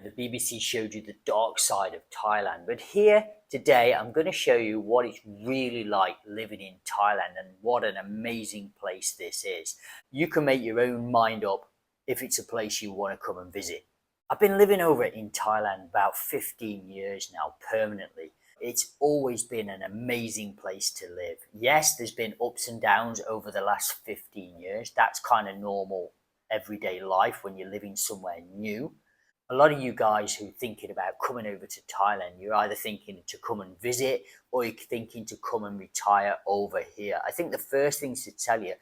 The BBC showed you the dark side of Thailand, but here today I'm going to show you what it's really like living in Thailand and what an amazing place this is. You can make your own mind up if it's a place you want to come and visit. I've been living over in Thailand about 15 years now, permanently. It's always been an amazing place to live. Yes, there's been ups and downs over the last 15 years. That's kind of normal everyday life when you're living somewhere new. A lot of you guys who are thinking about coming over to Thailand, you're either thinking to come and visit or you're thinking to come and retire over here. I think the first thing to tell you,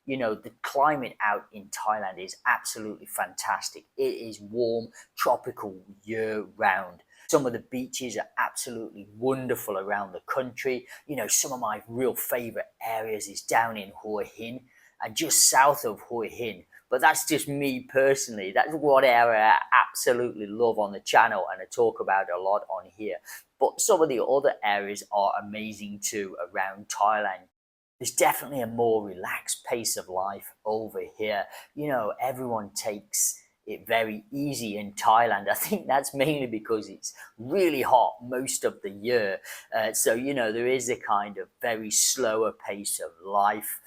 the climate out in Thailand is absolutely fantastic. It is warm, tropical year round. Some of the beaches are absolutely wonderful around the country. Some of my real favorite areas is down in Hua Hin and just south of Hua Hin. But that's just me personally. That's what area I absolutely love on the channel and I talk about a lot on here. But some of the other areas are amazing too around Thailand. There's definitely a more relaxed pace of life over here. Everyone takes it very easy in Thailand. I think that's mainly because it's really hot most of the year. So there is a kind of very slower pace of life.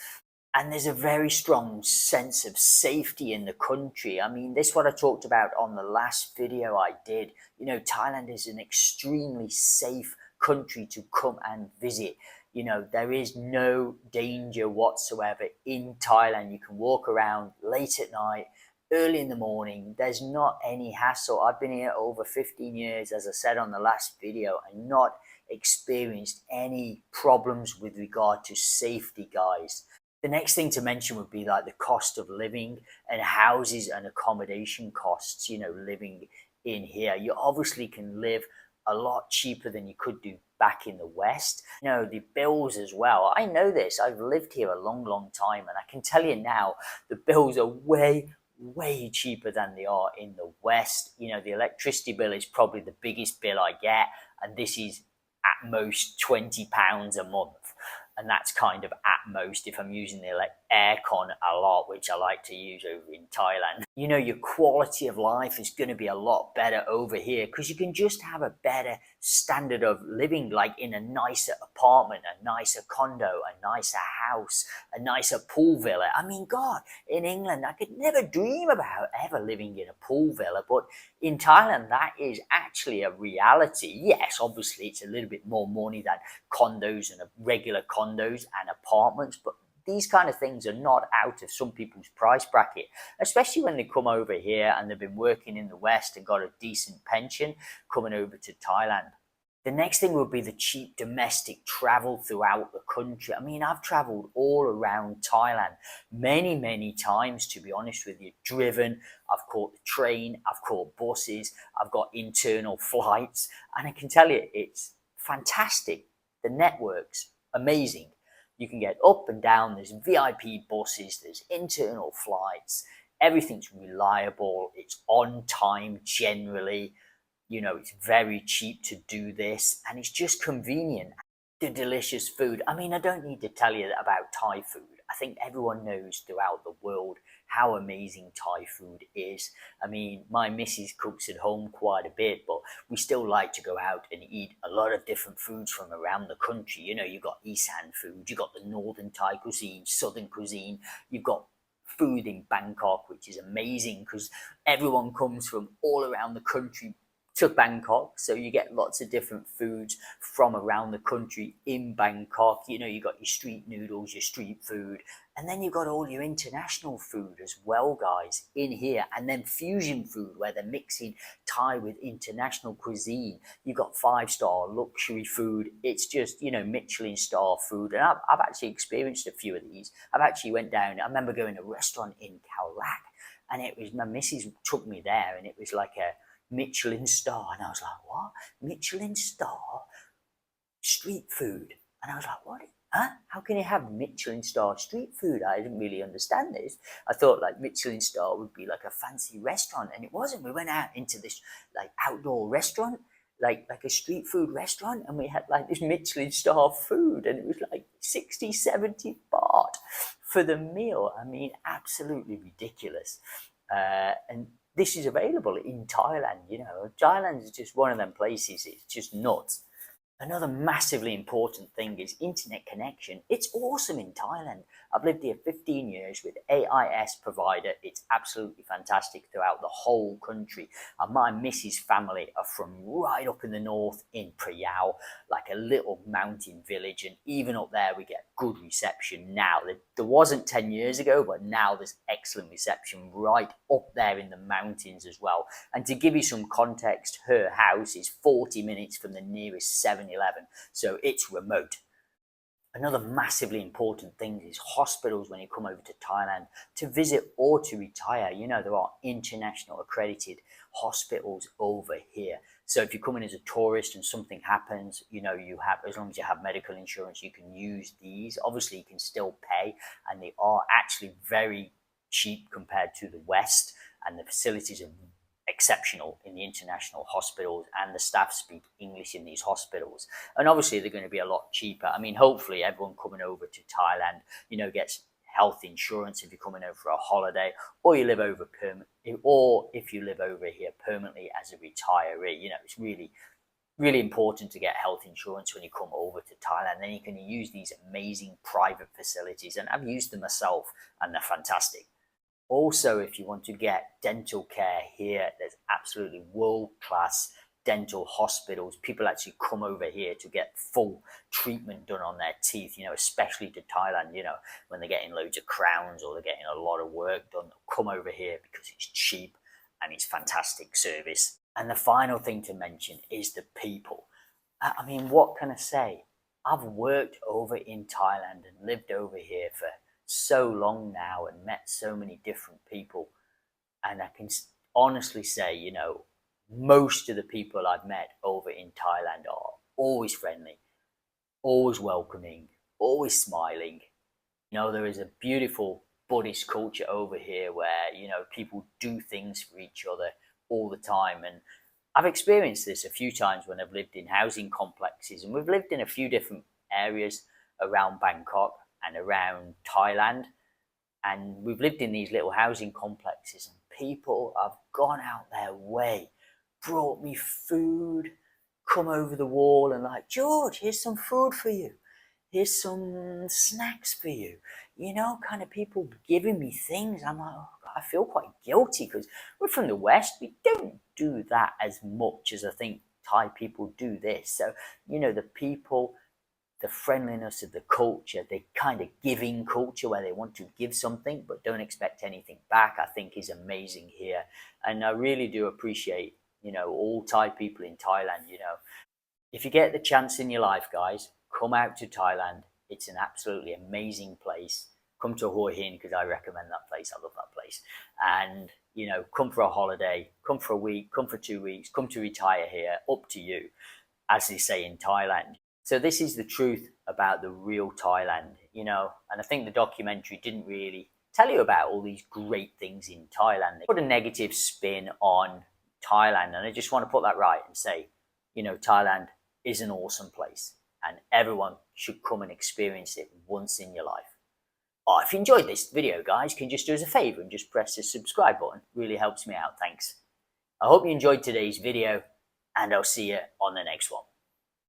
And there's a very strong sense of safety in the country. I mean, this is what I talked about on the last video I did. Thailand is an extremely safe country to come and visit. There is no danger whatsoever in Thailand. You can walk around late at night, early in the morning. There's not any hassle. I've been here over 15 years, as I said on the last video, and not experienced any problems with regard to safety, guys. The next thing to mention would be like the cost of living and houses and accommodation costs, living in here. You obviously can live a lot cheaper than you could do back in the West. The bills as well. I know this. I've lived here a long, long time and I can tell you now, the bills are way cheaper than they are in the West. The electricity bill is probably the biggest bill I get, and this is at most £20 a month. And that's kind of at most if I'm using the aircon a lot, which I like to use over in Thailand. Your quality of life is going to be a lot better over here because you can just have a better standard of living, like in a nicer apartment, a nicer condo, a nicer house, a nicer pool villa. I mean, God, in England, I could never dream about ever living in a pool villa, but in Thailand, that is actually a reality. Yes, obviously, it's a little bit more money than condos and regular condos and apartments, but these kind of things are not out of some people's price bracket, especially when they come over here and they've been working in the West and got a decent pension coming over to Thailand. The next thing would be the cheap domestic travel throughout the country. I mean, I've traveled all around Thailand many times, to be honest with you. Driven, I've caught the train, I've caught buses, I've got internal flights, and I can tell you it's fantastic. The network's amazing. You can get up and down, there's VIP buses, there's internal flights, everything's reliable, it's on time generally. It's very cheap to do this and it's just convenient. The delicious food. I mean, I don't need to tell you about Thai food. I think everyone knows throughout the world how amazing Thai food is. I mean, my missus cooks at home quite a bit, but we still like to go out and eat a lot of different foods from around the country. You've got Isan food, you've got the northern Thai cuisine, southern cuisine, you've got food in Bangkok, which is amazing because everyone comes from all around the country to Bangkok, so you get lots of different foods from around the country in Bangkok. You got your street noodles, your street food, and then you've got all your international food as well, guys, in here, and then fusion food where they're mixing Thai with international cuisine. You've got 5-star luxury food. It's just, Michelin star food, and I've actually experienced a few of these. I've actually went down, I remember going to a restaurant in Khao Lak, and it was, my missus took me there, and it was like a Michelin star, and I was like, what? Michelin star street food? And I was like, what? Huh? How can you have Michelin star street food? I didn't really understand this. I thought like Michelin star would be like a fancy restaurant, and it wasn't. We went out into this like outdoor restaurant, like a street food restaurant, and we had like this Michelin star food, and it was like 60, 70 baht for the meal. I mean, absolutely ridiculous. And this is available in Thailand. You know, Thailand is just one of them places. It's just nuts. Another massively important thing is internet connection. It's awesome in Thailand. I've lived here 15 years with AIS provider. It's absolutely fantastic throughout the whole country. And my missus' family are from right up in the north in Prayao, like a little mountain village. And even up there, we get good reception now. There wasn't 10 years ago, but now there's excellent reception right up there in the mountains as well. And to give you some context, her house is 40 minutes from the nearest 7-Eleven, so it's remote. Another massively important thing is hospitals when you come over to Thailand to visit or to retire. You know, there are international accredited hospitals over here. So if you come in as a tourist and something happens, you know, you have, as long as you have medical insurance, you can use these. Obviously, you can still pay, and they are actually very cheap compared to the West, and the facilities are exceptional in the international hospitals, and the staff speak English in these hospitals. And obviously they're going to be a lot cheaper. I mean, hopefully everyone coming over to Thailand, you know, gets health insurance if you're coming over for a holiday, or you live over or if you live over here permanently as a retiree. You know, it's really important to get health insurance when you come over to Thailand. Then you can use these amazing private facilities, and I've used them myself, and they're fantastic. Also, if you want to get dental care here, there's absolutely world-class dental hospitals. People actually come over here to get full treatment done on their teeth, you know, especially to Thailand, you know, when they're getting loads of crowns or they're getting a lot of work done, they'll come over here because it's cheap and it's fantastic service. And the final thing to mention is the people. I mean, what can I say? I've worked over in Thailand and lived over here for so long now and met so many different people, and I can honestly say, you know, most of the people I've met over in Thailand are always friendly, always welcoming, always smiling. You know, there is a beautiful Buddhist culture over here where, you know, people do things for each other all the time. And I've experienced this a few times when I've lived in housing complexes, and we've lived in a few different areas around Bangkok and around Thailand, and we've lived in these little housing complexes, and people have gone out their way, brought me food, come over the wall and like, George, here's some food for you, here's some snacks for you, you know, kind of people giving me things. I'm like, oh God, I feel quite guilty because we're from the West, we don't do that as much as I think Thai people do this. So, you know, the people, the friendliness of the culture, the kind of giving culture where they want to give something but don't expect anything back, I think is amazing here. And I really do appreciate, you know, all Thai people in Thailand. You know, if you get the chance in your life, guys, come out to Thailand. It's an absolutely amazing place. Come to Hua Hin because I recommend that place. I love that place. And, you know, come for a holiday, come for a week, come for 2 weeks, come to retire here, up to you, as they say in Thailand. So this is the truth about the real Thailand, you know, and I think the documentary didn't really tell you about all these great things in Thailand. They put a negative spin on Thailand, and I just want to put that right and say, you know, Thailand is an awesome place and everyone should come and experience it once in your life. Oh, if you enjoyed this video, guys, can you just do us a favor and just press the subscribe button? It really helps me out, thanks. I hope you enjoyed today's video, and I'll see you on the next one.